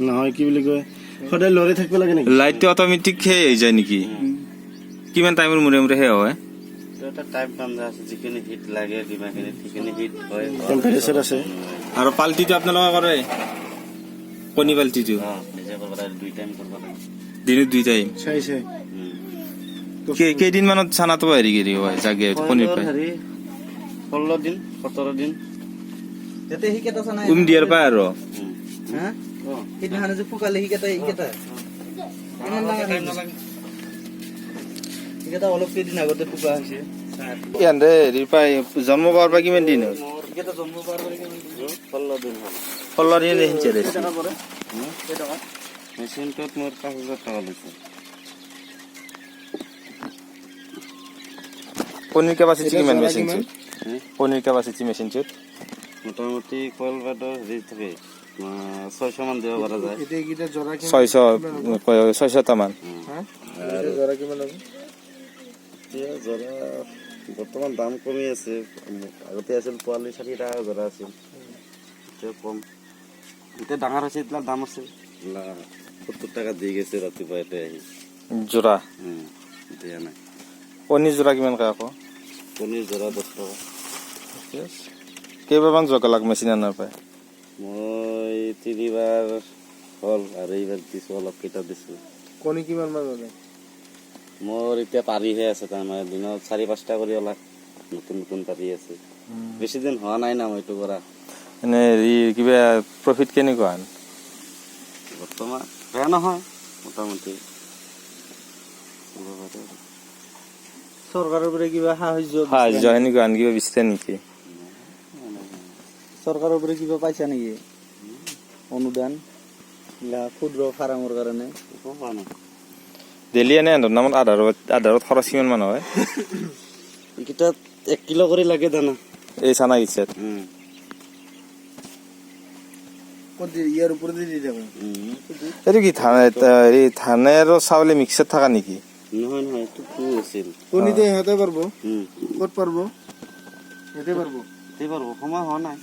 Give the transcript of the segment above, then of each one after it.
নহয় কি বুলি কয় সদায় লৰি থাকিব লাগে নেকি লাইটটো অটোমেটিক হে হৈ যায় নেকি কিমান টাইমৰ মূৰে মূৰে হে হয় এটা টাইম বান্ধা আছে যিখিনি হিট লাগে ডিমাখিনি ঠিখিনি হিট হয় টেম্পাৰেচাৰ আছে আৰু পাল্টিটো আপোনালোকে কৰে কণী পাল্টিটো নিজে কৰিব লাগে 2 টাইম কৰিব লাগে দিনত 2 টাইম চাই কেইদিন মানত চানাটো হেৰি কৰি হয় জাগে কণী পায় হেৰি 16 দিন 17 দিন তেতে হি কেটা চানা দিয়াৰ পায় আৰু হা কিদিনাখানে যে ফুকালে হি কেটা ইমান ডাঙৰ হিকেটা অলপ কেইদিন আগতে ফুকা হৈছে ইয়াতে হেৰি পায় জন্ম পাৱাৰ পৰা কিমান দিন হ'ল হিকেটা জন্ম পাৰ কৰি কিমান 16 দিন হ'ল 16 দিন দেখিছে টাকা পৰে কেই টাকা মেচিনটোত মোৰ 5000 টাকা লৈছে কণীৰ কেপাচিটি কিমান মেচিনটোত কণীৰ কেপাচিটি মেচিনটোত মোটামুটি কয়েল বাটৰ হেৰি থাকে 600 মান দিব পৰা যায় এতিয়া কিটা জৰা 600 মান জৰা কিমান হ'ব এতিয়া জৰা বৰ্তমান দাম কমি আছে আগতে আছিল 45 টাকা জৰা আছিল এতিয়া কম এতিয়া ডাঙৰ হৈছে এতিয়া দাম আছে 70 টাকা দি গৈছে ৰাতিপুৱা এতিয়া আহি যোৰা দিয়া নাই কণীৰ যোৰা কিমান কৈ আকৌ কণীৰ জৰা 10 টকা কেইবাৰমান জগালাক মেচিন আনাৰ পায় মই 3 বাৰ হ'ল আৰু এইবাৰ দিছোঁ অলপ কেইটা দিছোঁ কণী কিমান মান ওলায় মোৰ এতিয়া পাৰিহে আছে তাৰমানে দিনত 4-5টা কৰি ওলায় নতুন নতুন পাৰি আছে বেছি দিন হোৱা নাই না মই এইটো কৰা এনে হেৰি কিবা প্ৰফিট কেনেকুৱা বৰ্তমান বেয়া নহয় মোটামুটি চৰকাৰৰ পৰা কিবা সাহায্য সেনেকুৱা আন কিবা বিচাৰে নেকি চৰকাৰৰ পৰা কিবা পাইছা নেকি অনুদান ক্ষুদ্ৰ ফাৰ্মৰ কাৰণে একো হোৱা নাই ডেইলি এনে নামত আধাৰত খৰচ কিমান মান হয় এইকেইটা 1 কিলো কৰি লাগে দানা এই চানা গিছত ইয়াৰ ওপৰতে দি থাকো এইটো কি ধানে আৰু চাউলে মিক্সাৰ থকা নেকি নহয় নহয় এইটো কু আছিল কণীতে ইহঁতে পাৰব ক'ত পাৰব এতে পাৰব এইবাৰ সময় হোৱা নাই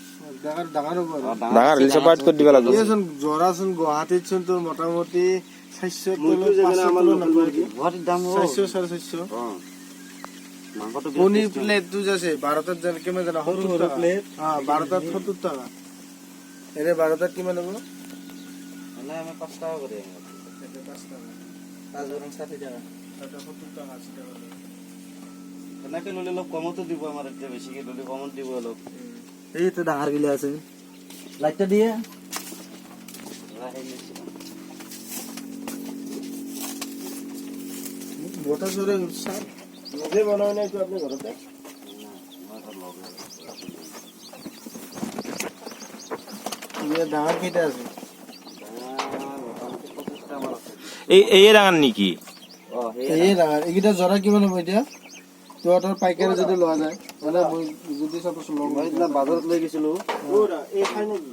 ডাঙৰ হ'ব ডাঙৰ হলে সেপাৰেট কৰি দিব লাগিব এজন জৰাচোন গুৱাহাটীত চোন তোৰ মোটামুটি 400 তলত 500 নপৰে গুৱাহাটীৰ দাম 400 450 মাংসটো কণী প্লেট তো আছে 12টাত জান কিমান জানা 70 টাকা প্লেট 12টাত 70 টাকা এনে 12টাত কিমান হ'ব মানে আমি 5 টাকা কৰি এতে 5 টাকা 5 বৰং 60 টাকা এটা 70 টাকা 80 টাকা এনেকে ললে অলপ কমতো দিব আমাৰ এতিয়া বেছিকে ললে কমত দিব অলপ এই তো ডাঙৰ গিলা আছে লাইটটা দিয়ে বটা সৰে স্যাৰ নিজে বানাও না একটু আপনি ঘৰতে ये ডাঙৰ কেইটা আছে এই ডাঙৰ নেকি এই ডাঙৰ এইকেইটা জৰা কিমান হ'ব এতিয়া তোৰ পাইকাৰী যদি লোৱা যায় মানে যদি চাপোজ লং মই বাজাৰত লৈ গৈছিলো এই খাই নেকি